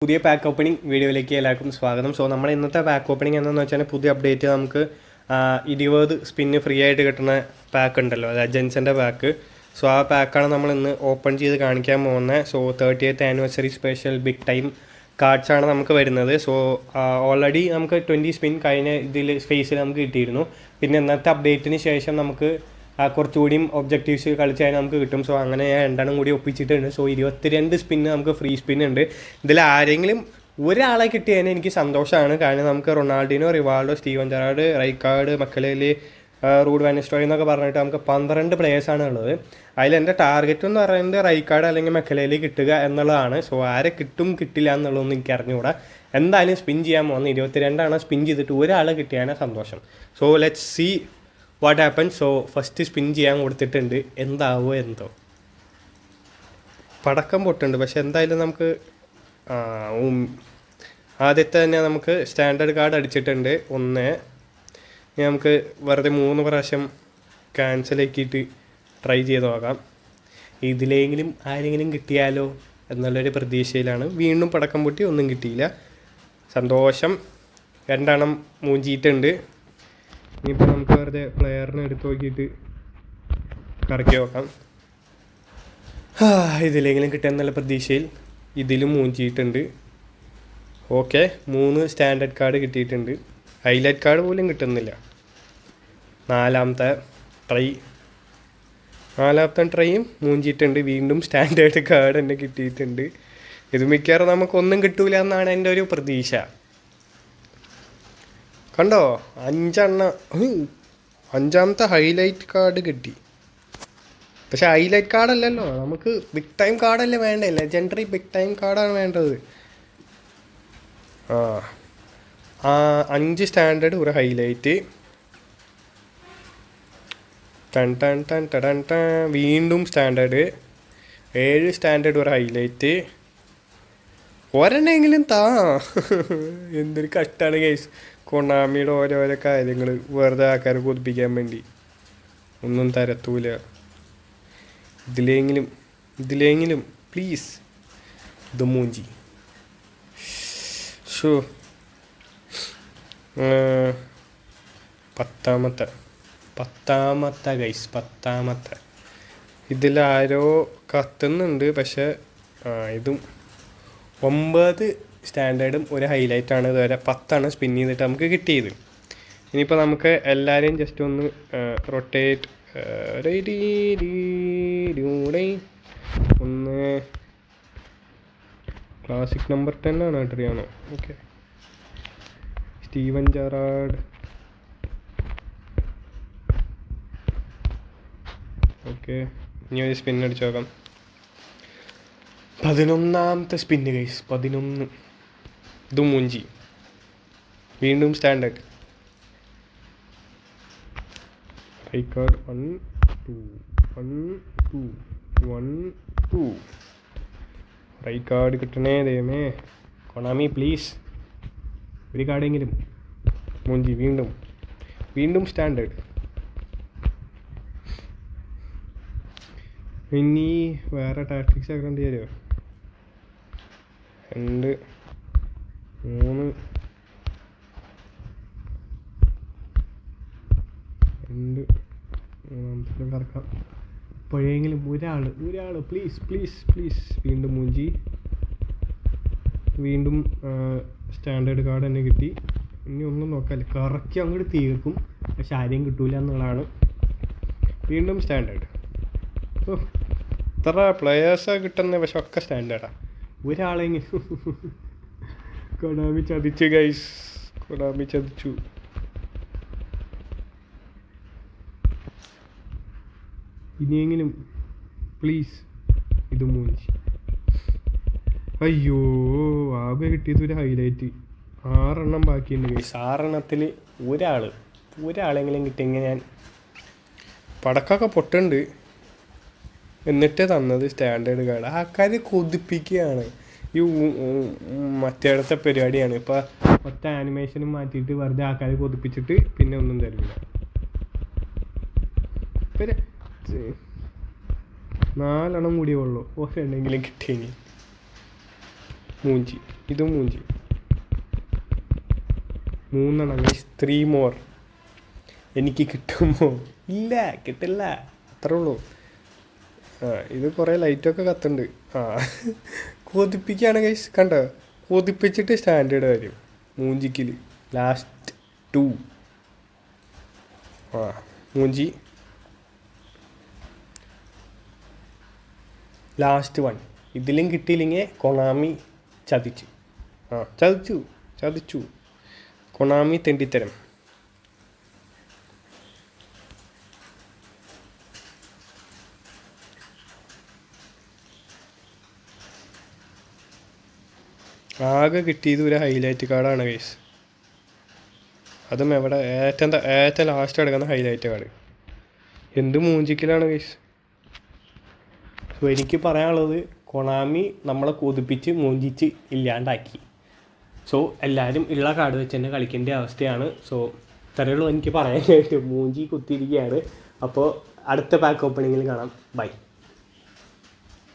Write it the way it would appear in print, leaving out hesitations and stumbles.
പുതിയ pack opening വീഡിയോയിലേക്ക് എല്ലാവർക്കും സ്വാഗതം. സോ നമ്മുടെ ഇന്നത്തെ പാക്ക് ഓപ്പണിംഗ് എന്താണെന്ന് വെച്ചാൽ പുതിയ അപ്ഡേറ്റ് നമുക്ക് 20 സ്പിന്ന് ഫ്രീ ആയിട്ട് കിട്ടുന്ന പാക്ക് ഉണ്ടല്ലോ, അത് അജൻസിൻ്റെ പാക്ക്. സോ ആ പാക്കാണ് നമ്മൾ ഇന്ന് ഓപ്പൺ ചെയ്ത് കാണിക്കാൻ പോകുന്നത്. So 30th anniversary special big time കാർഡ്സാണ് നമുക്ക് വരുന്നത്. സോ ഓൾറെഡി നമുക്ക് 20 സ്പിൻ കഴിഞ്ഞ ഫേസിൽ നമുക്ക് കിട്ടിയിരുന്നു. പിന്നെ ഇന്നത്തെ അപ്ഡേറ്റിന് ശേഷം നമുക്ക് കുറച്ചുകൂടിയും ഒബ്ജക്റ്റീവ്സ് കളിച്ച് കഴിഞ്ഞാൽ നമുക്ക് കിട്ടും. സോ അങ്ങനെ ഞാൻ രണ്ടെണ്ണം കൂടി ഒപ്പിച്ചിട്ടുണ്ട്. സോ 22 സ്പിന്ന് നമുക്ക് ഫ്രീ സ്പിൻ ഉണ്ട്. ഇതിൽ ആരെങ്കിലും ഒരാളെ കിട്ടിയതിന് എനിക്ക് സന്തോഷമാണ്. കാരണം നമുക്ക് Ronaldinho, Rivaldo, Steven Gerrard, Rijkaard, Makelele, Ruud van Nistelrooy എന്നൊക്കെ പറഞ്ഞിട്ട് നമുക്ക് 12 പ്ലേയേഴ്സാണ് ഉള്ളത്. അതിൽ എൻ്റെ ടാർഗറ്റ് എന്ന് പറയുന്നത് റൈക്കാർഡ് അല്ലെങ്കിൽ മക്കലേലി കിട്ടുക എന്നുള്ളതാണ്. സോ ആരെ കിട്ടും കിട്ടില്ല എന്നുള്ളതൊന്നും എനിക്ക് അറിഞ്ഞുകൂടാ. എന്തായാലും സ്പിൻ ചെയ്യാൻ പോകുന്നത് 22 സ്പിൻ ചെയ്തിട്ട് ഒരാളെ കിട്ടിയാണ് സന്തോഷം. So let's see what happen. So first spin ചെയ്യാൻ കൊടുത്തിട്ടുണ്ട്. എന്താവോ എന്തോ, പടക്കം പൊട്ടുണ്ട്. പക്ഷെ എന്തായാലും നമുക്ക് ആദ്യത്തെ തന്നെ നമുക്ക് സ്റ്റാൻഡേർഡ് കാർഡ് അടിച്ചിട്ടുണ്ട് 1. നമുക്ക് വെറുതെ 3 പ്രാവശ്യം ക്യാൻസൽ ആക്കിയിട്ട് ട്രൈ ചെയ്ത് നോക്കാം. ഇതിലെങ്കിലും ആരെങ്കിലും കിട്ടിയാലോ എന്നുള്ളൊരു പ്രതീക്ഷയിലാണ്. വീണ്ടും പടക്കം പൊട്ടി, ഒന്നും കിട്ടിയില്ല. സന്തോഷം. 2 മൂഞ്ചിയിട്ടുണ്ട്. ഇനിയിപ്പോൾ നമുക്ക് വെറുതെ പ്ലെയറിനെ എടുത്ത് നോക്കിയിട്ട് കറക്കി നോക്കാം. ഇതിലെങ്കിലും കിട്ടുമെന്നുള്ള പ്രതീക്ഷയിൽ. ഇതിലും മൂഞ്ചിയിട്ടുണ്ട്. ഓക്കെ, 3 സ്റ്റാൻഡേർഡ് കാർഡ് കിട്ടിയിട്ടുണ്ട്. ഹൈലൈറ്റ് കാർഡ് പോലും കിട്ടുന്നില്ല. 4ാമത്തെ ട്രൈയും മൂഞ്ചിയിട്ടുണ്ട്. വീണ്ടും സ്റ്റാൻഡേർഡ് കാർഡ് തന്നെ കിട്ടിയിട്ടുണ്ട്. ഇത് മിക്കവാറും നമുക്കൊന്നും കിട്ടൂല എന്നാണ് എൻ്റെ ഒരു പ്രതീക്ഷ. കണ്ടോ, 5ാമത്തെ ഹൈലൈറ്റ് കാർഡ് കിട്ടി. പക്ഷെ ഹൈലൈറ്റ് കാർഡല്ലല്ലോ, നമുക്ക് ബിഗ് ടൈം കാർഡല്ലേ വേണ്ടേ, ലെജൻഡറി ബിഗ് ടൈം കാർഡാണ് വേണ്ടത്. 5 സ്റ്റാൻഡേർഡ്, ഒരു ഹൈലൈറ്റ്. വീണ്ടും സ്റ്റാൻഡേർഡ്. 7 സ്റ്റാൻഡേർഡ്, ഒരു ഹൈലൈറ്റ്. ഒരെണ്ണെങ്കിലും താ. എന്തൊരു കഷ്ടാണ് ഗൈസ്. കൊണാമിയുടെ ഓരോരോ കാര്യങ്ങൾ വെറുതെ ആൾക്കാരെ കൊതിപ്പിക്കാൻ വേണ്ടി ഒന്നും തരത്തൂല. ഇതിലെങ്കിലും പ്ലീസ്. ഇത് മൂഞ്ചി. ഷോ 10ാമത്തെ ഗൈസ്, 10ാമത്തെ. ഇതിലാരോ കത്തുന്നുണ്ട്. പക്ഷെ ഇതും 9 സ്റ്റാൻഡേർഡും ഒരു ഹൈലൈറ്റാണ്. ഇതുവരെ 10 സ്പിൻ ചെയ്തിട്ട് നമുക്ക് കിട്ടിയത്. ഇനിയിപ്പോൾ നമുക്ക് എല്ലാവരെയും ജസ്റ്റ് ഒന്ന് റൊട്ടേറ്റ്. ഒന്ന് ക്ലാസിക് നമ്പർ 10 ആണ് എൻട്രിയാണോ? Okay, Steven Gerrard. ഓക്കെ, ഇനി ഒരു സ്പിൻ അടിച്ച് നോക്കാം. 11ാമത്തെ സ്പിന്ന് ഗൈസ്, 11. ഇത് മൂഞ്ചി. വീണ്ടും സ്റ്റാൻഡേർഡ്. റൈക്കാർഡ് 1 2 റൈക്കാർഡ് കിട്ടണേ ദൈവമേ. കൊണാമി പ്ലീസ്, ഒരു കാർഡെങ്കിലും. മൂഞ്ചി. വീണ്ടും സ്റ്റാൻഡേർഡ്. ഇനി വേറെ ടാക്ടിക്സ് ആക്കേണ്ടി വരുമോ? 2 3 മൂന്നാമത്തെ കറക്കാം. ഇപ്പോഴെങ്കിലും ഒരാൾ പ്ലീസ്. വീണ്ടും മൂഞ്ചി. വീണ്ടും സ്റ്റാൻഡേർഡ് കാർഡ് തന്നെ കിട്ടി. ഇനി ഒന്നും നോക്കാല്ല, കറക്കി അങ്ങോട്ട് തീർക്കും. പക്ഷെ ആരെയും കിട്ടൂല എന്നുള്ളതാണ്. വീണ്ടും സ്റ്റാൻഡേർഡ്. ഇത്ര പ്ലെയേഴ്സാണ് കിട്ടുന്നത്, പക്ഷെ ഒക്കെ സ്റ്റാൻഡേർഡാണ്. ഒരാളെങ്കിലും. കൊണാമി ചതിച്ചു ഗൈസ്, കൊണാമി ചതിച്ചു. ഇനിയെങ്കിലും പ്ലീസ്. ഇത് മൂഞ്ചി. അയ്യോ, ആകെ കിട്ടിയത് ഒരു ഹൈലൈറ്റ്. 6 ബാക്കിയുണ്ട് ഗൈസ്. 6 ഒരാളെങ്കിലും കിട്ടിയെങ്കിൽ ഞാൻ. പടക്കമൊക്കെ പൊട്ടുണ്ട്. എന്നിട്ട് തന്നത് സ്റ്റാൻഡേർഡ് കാർഡ്. ആൾക്കാർ കൊതിപ്പിക്കുകയാണ്. ഈ മറ്റേടത്തെ പരിപാടിയാണ്. ഇപ്പോൾ ഒറ്റ ആനിമേഷനും മാറ്റിയിട്ട് വെറുതെ ആൾക്കാരെ കൊതിപ്പിച്ചിട്ട് പിന്നെ ഒന്നും തരില്ല. 4 കൂടിയേ ഉള്ളൂ. ഒരെണ്ണെങ്കിലും കിട്ടിയെങ്കിൽ. മൂഞ്ചി, ഇതും മൂഞ്ചി. 3 ഗൈസ്. 3 മോർ. എനിക്ക് കിട്ടുമോ? ഇല്ല, കിട്ടില്ല. അത്രേ ഉള്ളൂ. ഇത് കുറേ ലൈറ്റൊക്കെ കത്തുണ്ട്. കൊതിപ്പിക്കുകയാണ് ഗൈസ്. കണ്ടോ, കൊതിപ്പിച്ചിട്ട് സ്റ്റാൻഡേർഡ് കാര്യം. മൂഞ്ചിക്കിൽ ലാസ്റ്റ് 2. മൂഞ്ചി. ലാസ്റ്റ് 1. ഇതിലും കിട്ടിയില്ലെങ്കിൽ കൊണാമി ചതിച്ചു. കൊണാമി തെണ്ടിത്തരം. ആകെ കിട്ടിയത് ഒരു ഹൈലൈറ്റ് കാർഡാണ് ഗൈസ്. അതും എവിടെ ഏറ്റവും ലാസ്റ്റ് എടുക്കുന്ന ഹൈലൈറ്റ് കാർഡ്. എന്ത് മൂഞ്ചിക്കലാണ് ഗൈസ്. സോ എനിക്ക് പറയാനുള്ളത്, കൊണാമി നമ്മളെ കൊതിപ്പിച്ച് മൂഞ്ചിച്ച് ഇല്ലാണ്ടാക്കി. സോ എല്ലാവരും ഉള്ള കാർഡ് വെച്ച് തന്നെ കളിക്കേണ്ട അവസ്ഥയാണ്. സോ ഇത്രയുള്ളൂ എനിക്ക് പറയാനായിട്ട്. മൂഞ്ചി കുത്തിയിരിക്കുകയാണ്. അപ്പോൾ അടുത്ത പാക്ക് ഓപ്പണിങ്ങിൽ കാണാം. ബൈ.